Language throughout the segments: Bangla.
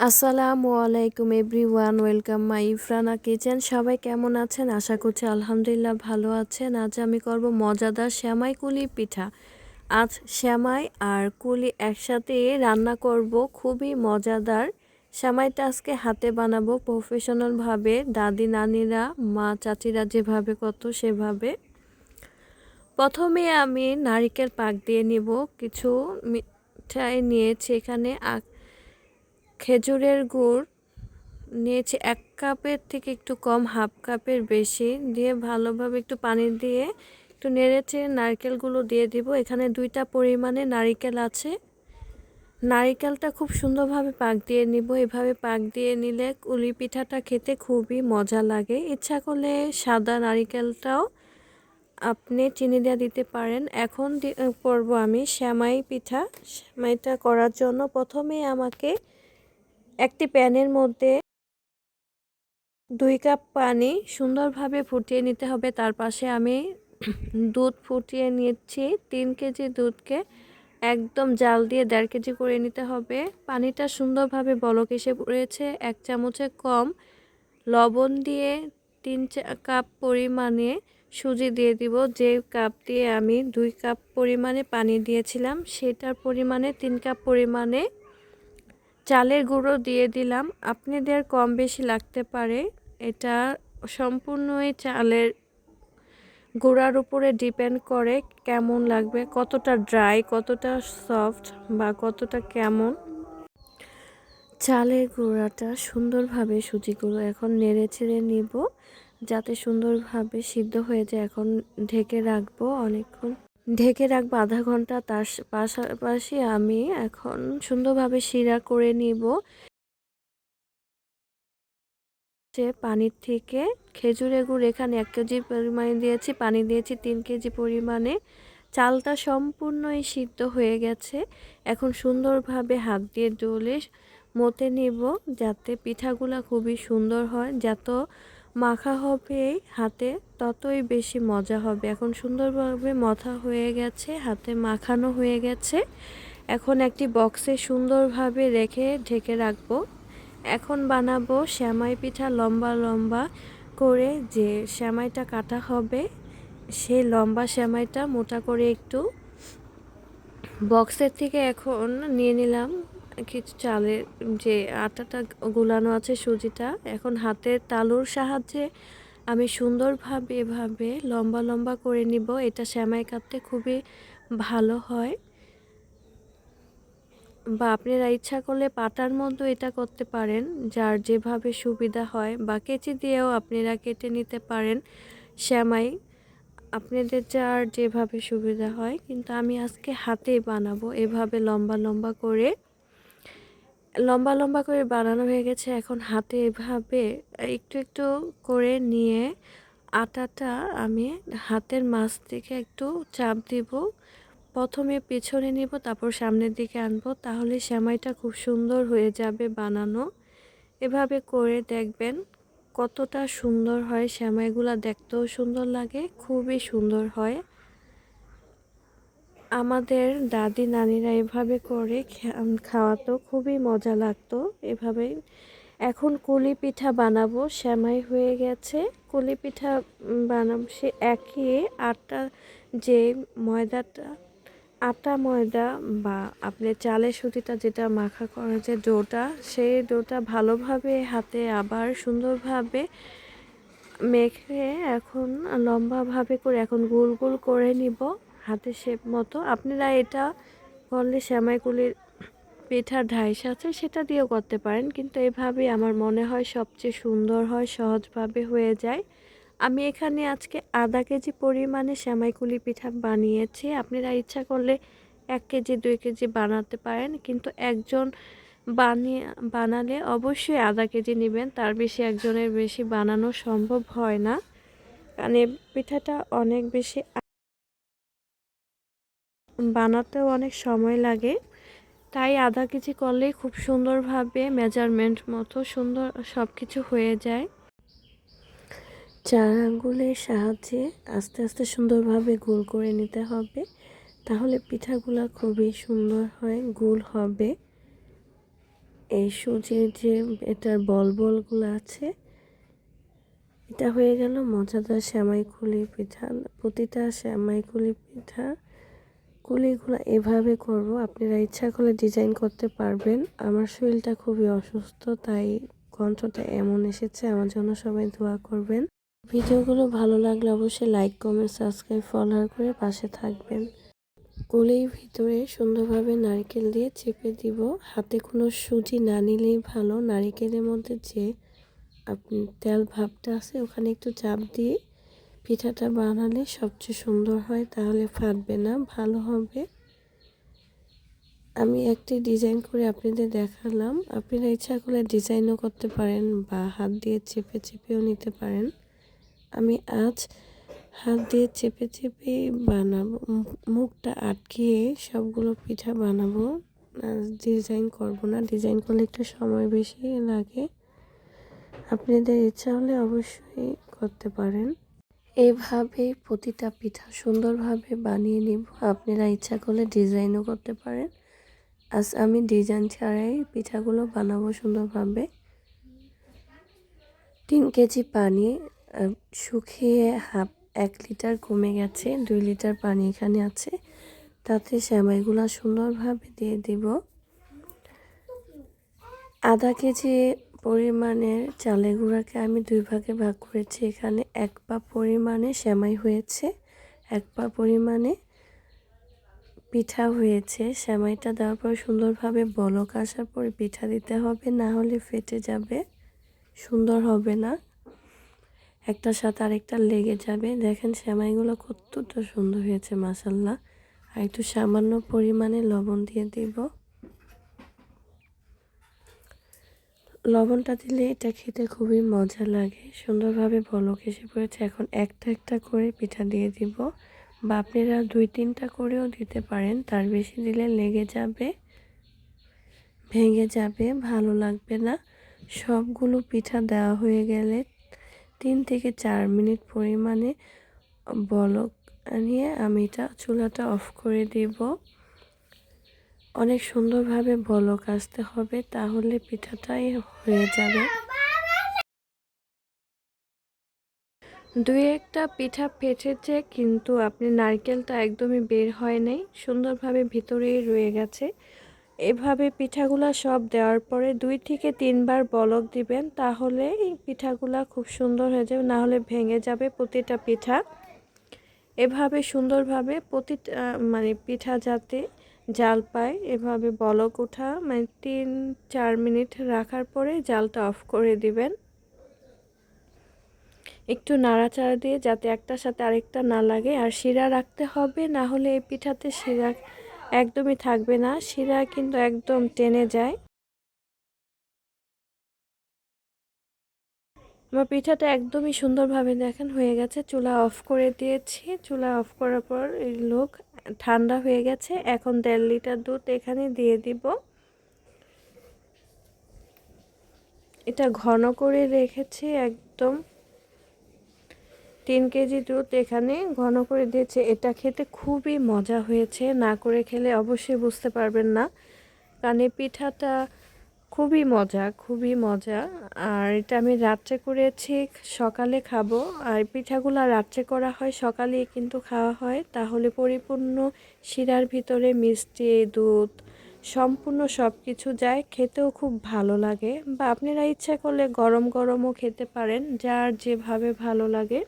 আসসালামু আলাইকুম এভরিওয়ান, ওয়েলকাম মাই ইফরানা কিচেন। সবাই কেমন আছেন? আশা করছি আলহামদুলিল্লাহ ভালো আছেন। আজ আমি করব মজাদার সেমাই কুলি পিঠা। আজ সেমাই আর কুলি একসাথে রান্না করব, খুবই মজাদার। সেমাইটা আজকে হাতে বানাবো প্রফেশনালভাবে, দাদি নানিরা মা চাচিরা যেভাবে করতো সেভাবে। প্রথমে আমি নারকেল পাক দিয়ে নিব। কিছু মিঠাই নিয়েছি এখানে, খেজুরের গুড় নিয়েছি 1 কাপের থেকে একটু কম, হাফ কাপের বেশি দিয়ে ভালোভাবে একটু পানি দিয়ে একটু নেড়েচেড়ে নারকেলগুলো দিয়ে দিব। এখানে 2টা পরিমাণে নারকেল আছে। নারকেলটা খুব সুন্দরভাবে পাক দিয়ে নিব। এভাবে পাক দিয়ে নিলে কুলি পিঠাটা খেতে খুবই মজা লাগে। ইচ্ছা করলে সাদা নারকেলটাও আপনি চিনি দিয়ে দিতে পারেন। এখন করব আমি সেমাই পিঠা। সেমাইটা করার জন্য প্রথমে আমাকে একটি প্যানের মধ্যে 2 কাপ পানি সুন্দরভাবে ফুটিয়ে নিতে হবে। তার পাশে আমি দুধ ফুটিয়ে নিচ্ছি। 3 কেজি দুধকে একদম জাল দিয়ে 1.5 কেজি করে নিতে হবে। পানিটা সুন্দরভাবে বলক এসে পড়েছে। 1 চামচের কম লবণ দিয়ে 3 কাপ পরিমাণে সুজি দিয়ে দিব। যে কাপ দিয়ে আমি 2 কাপ পরিমাণে পানি দিয়েছিলাম সেটার পরিমাণে 3 কাপ পরিমাণে চালের গুঁড়ো দিয়ে দিলাম। আপনাদের কম বেশি লাগতে পারে, এটা সম্পূর্ণই চালের গুঁড়ার উপরে ডিপেন্ড করে কেমন লাগবে, কতটা ড্রাই, কতটা সফট বা কতটা কেমন। চালের গুঁড়াটা সুন্দরভাবে সুজিগুলো এখন নেড়ে চেড়ে নিব যাতে সুন্দরভাবে সিদ্ধ হয়ে যায়। এখন ঢেকে রাখবো, অনেকক্ষণ ঢেকে রাখবো, আধা ঘন্টা। তার পাশাপাশি আমি এখন সুন্দরভাবে শিরা করে নিব। পানির থেকে খেজুরের গুড় এখানে 1 কেজি পরিমাণে দিয়েছি, পানি দিয়েছি 3 কেজি পরিমাণে। চালটা সম্পূর্ণই সিদ্ধ হয়ে গেছে। এখন সুন্দরভাবে হাত দিয়ে ডলে মতে নিব যাতে পিঠাগুলা খুবই সুন্দর হয়। যত মাখা হবে হাতে ততই বেশি মজা হবে। এখন সুন্দরভাবে মথা হয়ে গেছে, হাতে মাখানো হয়ে গেছে। এখন একটি বক্সে সুন্দরভাবে রেখে ঢেকে রাখবো। এখন বানাবো সেমাই পিঠা। লম্বা লম্বা করে যে সেমাইটা কাটা হবে সেই লম্বা সেমাইটা মোটা করে একটু বক্সের থেকে এখন নিয়ে নিলাম কিছু চালের যে আটাটা গুলানো আছে, সুজিটা। এখন হাতের তালুর সাহায্যে আমি সুন্দরভাবে এভাবে লম্বা লম্বা করে নিব। এটা সেমাই কাটতে খুবই ভালো হয়, বা আপনারা ইচ্ছা করলে পাটার মধ্যে এটা করতে পারেন, যার যেভাবে সুবিধা হয়, বা কেচি দিয়েও আপনারা কেটে নিতে পারেন সেমাই, আপনাদের যার যেভাবে সুবিধা হয়। কিন্তু আমি আজকে হাতেই বানাবো। এভাবে লম্বা লম্বা করে বানানো হয়ে গেছে। এখন হাতে এভাবে একটু একটু করে নিয়ে আটাটা আমি হাতের মাছ থেকে একটু চাপ দিব। প্রথমে পেছনে নিব, তারপর সামনের দিকে আনবো, তাহলে সেমাইটা খুব সুন্দর হয়ে যাবে বানানো। এভাবে করে দেখবেন কতটা সুন্দর হয়। সেমাইগুলো দেখতেও সুন্দর লাগে, খুবই সুন্দর হয়। আমাদের দাদি নানিরা এভাবে করে খাওয়াতো, খুবই মজা লাগতো এভাবেই। এখন কুলি পিঠা বানাবো। সেমাই হয়ে গেছে, কুলি পিঠা বানাবো। সে একই আটা, যে ময়দাটা, আটা ময়দা বা আপনি চালের সুজিটা যেটা মাখা করা যে ডোটা, সেই ডোটা ভালোভাবে হাতে আবার সুন্দরভাবে মেখে এখন লম্বাভাবে করে এখন গোল গোল করে নিব হাতের শেপ মতো। আপনারা এটা করলে সেমাইগুলির পিঠার ঢাইস আছে সেটা দিয়েও করতে পারেন, কিন্তু এভাবে আমার মনে হয় সবচেয়ে সুন্দর হয়, সহজভাবে হয়ে যায়। আমি এখানে আজকে আধা কেজি পরিমাণে সেমাইকুলি পিঠা বানিয়েছি। আপনারা ইচ্ছা করলে 1 কেজি 2 কেজি বানাতে পারেন, কিন্তু একজন বানালে অবশ্যই আধা কেজি নেবেন। তার বেশি একজনের বেশি বানানো সম্ভব হয় না, কারণ এই পিঠাটা অনেক বেশি বানাতেও অনেক সময় লাগে। তাই আধা কেজি করলেই খুব সুন্দরভাবে মেজারমেন্ট মতো সুন্দর সব কিছু হয়ে যায়। 4 আঙ্গুলের সাহায্যে আস্তে আস্তে সুন্দরভাবে গোল করে নিতে হবে, তাহলে পিঠাগুলো খুবই সুন্দর হয়, গোল হবে। এই সুজির যে এটার বলগুলো আছে, এটা হয়ে গেল মজাদার সেমাই কুলি পিঠা। প্রতিটা সেমাই কুলি পিঠা কুলিগুলো এভাবে করব, আপনারা ইচ্ছা করলে ডিজাইন করতে পারবেন। আমার শরীরটা খুবই অসুস্থ, তাই কণ্ঠটা এমন এসেছে। আমার জন্য সবাই দোয়া করবেন। ভিডিওগুলো ভালো লাগলে অবশ্যই লাইক, কমেন্ট, সাবস্ক্রাইব, ফলো করে পাশে থাকবেন। কুলির ভিতরে সুন্দরভাবে নারকেল দিয়ে চেপে দিব। হাতে কোনো সুজি না নিলেই ভালো। নারকেলের মধ্যে যে আপনি তেল ভাবটা আছে ওখানে একটু চাপ দিয়ে পিঠাটা বানালে সবচেয়ে সুন্দর হয়, তাহলে ফাটবে না, ভালো হবে। আমি একটি ডিজাইন করে আপনাদের দেখালাম। আপনারা ইচ্ছা করলে ডিজাইনও করতে পারেন বা হাত দিয়ে চেপে চেপেও নিতে পারেন। আমি আজ হাত দিয়ে চেপে চেপে বানাবো, মুখটা আটকিয়ে সবগুলো পিঠা বানাবো। ডিজাইন করব না, ডিজাইন করলে একটু সময় বেশি লাগে। আপনাদের ইচ্ছা হলে অবশ্যই করতে পারেন। এইভাবে প্রতিটা পিঠা সুন্দরভাবে বানিয়ে নিব। আপনারা ইচ্ছা করলে ডিজাইনও করতে পারেন। আজ আমি ডিজাইন ছাড়াই পিঠাগুলো বানাবো সুন্দরভাবে। 3 কেজি পানি শুকিয়ে 1 লিটার কমে গেছে, 2 লিটার পানি এখানে আছে। তাতে সেমাইগুলো সুন্দরভাবে দিয়ে দিব। আধা কেজি পরিমাণের চালের গুঁড়াকে আমি 2 ভাগে ভাগ করেছি। এখানে 1 পা পরিমাণে সেমাই হয়েছে, 1 পা পরিমাণে পিঠা হয়েছে। সেমাইটা দেওয়ার পর সুন্দরভাবে বলক আসার পরে পিঠা দিতে হবে, না হলে ফেটে যাবে, সুন্দর হবে না, একটার সাথে আরেকটা লেগে যাবে। দেখেন সেমাইগুলো কতটা সুন্দর হয়েছে মাশাআল্লাহ। আর একটু সামান্য পরিমাণে লবণ দিয়ে দিব। লবণটা দিলে এটা খেতে খুবই মজা লাগে। সুন্দরভাবে বলক এসে পড়েছে। এখন একটা একটা করে পিঠা দিয়ে দিব, বা আপনারা 2-3টা করেও দিতে পারেন। তার বেশি দিলে লেগে যাবে, ভেঙে যাবে, ভালো লাগবে না। সবগুলো পিঠা দেওয়া হয়ে গেলে 3 থেকে 4 মিনিট পরিমাণে বলক নিয়ে আমি এটা চুলাটা অফ করে দিব। অনেক সুন্দরভাবে বলক আসতে হবে, তাহলে পিঠাটাই হয়ে যাবে। 2-1টা পিঠা ফেটেছে, কিন্তু আপনি নারকেলটা একদমই বের হয় নাই, সুন্দরভাবে ভিতরেই রয়ে গেছে। এভাবে পিঠাগুলা সব দেওয়ার পরে 2 থেকে 3 বার বলক দিবেন, তাহলে এই পিঠাগুলা খুব সুন্দর হয়ে যাবে, না হলে ভেঙে যাবে প্রতিটা পিঠা। এভাবে সুন্দরভাবে প্রতিটা মানে পিঠা যাতে জাল পায়, এভাবে বলক ওঠা মানে 3-4 মিনিট রাখার পরে জালটা অফ করে দিবেন। একটু নাড়াচাড়া দিয়ে যাতে একটার সাথে আরেকটা না লাগে। আর শিরা রাখতে হবে, না হলে এই পিঠাতে শিরা একদমই থাকবে না, শিরা কিন্তু একদম টেনে যায়। আমার পিঠাটা একদমই সুন্দরভাবে দেখেন হয়ে গেছে। চুলা অফ করে দিয়েছি। চুলা অফ করার পর এই লোক ঠান্ডা হয়ে গেছে। এখন 1.5 লিটার দুধ এখানে দিয়ে দিব। এটা ঘন করে রেখেছি একদম। 3 কেজি দুধ এখানে ঘন করে দিয়েছে। এটা খেতে খুবই মজা হয়েছে, না করে খেলে অবশ্যই বুঝতে পারবেন না, কারণ এই পিঠাটা খুবই মজা, খুবই মজা। আর এটা আমি রাত্রে করেছি, সকালে খাবো। আর পিঠাগুলো রাত্রে করা হয়, সকালেই কিন্তু খাওয়া হয়, তাহলে পরিপূর্ণ শিরার ভিতরে মিষ্টি, দুধ সম্পূর্ণ সব কিছু যায়, খেতেও খুব ভালো লাগে। বা আপনারা ইচ্ছা করলে গরম গরমও খেতে পারেন, যার যেভাবে ভালো লাগে।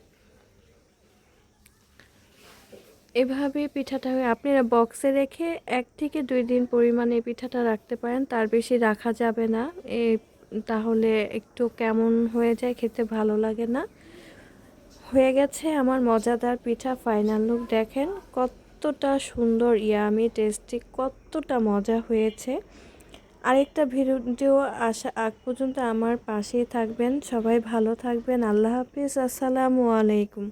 এভাবে পিঠাটা হয়। আপনারা বক্সে রেখে 1 থেকে 2 দিন পরিমাণে পিঠাটা রাখতে পারেন, তার বেশি রাখা যাবে না। তাহলে একটু কেমন হয়ে যায়, খেতে ভালো লাগে না। হয়ে গেছে আমার মজাদার পিঠা। ফাইনাল লুক দেখেন কতটা সুন্দর, ইয়ামি, টেস্টি, কতটা মজা হয়েছে। আরেকটা ভিডিও আসা আগ পর্যন্ত আমার পাশেই থাকবেন। সবাই ভালো থাকবেন। আল্লাহ হাফিজ। আসসালামু আলাইকুম।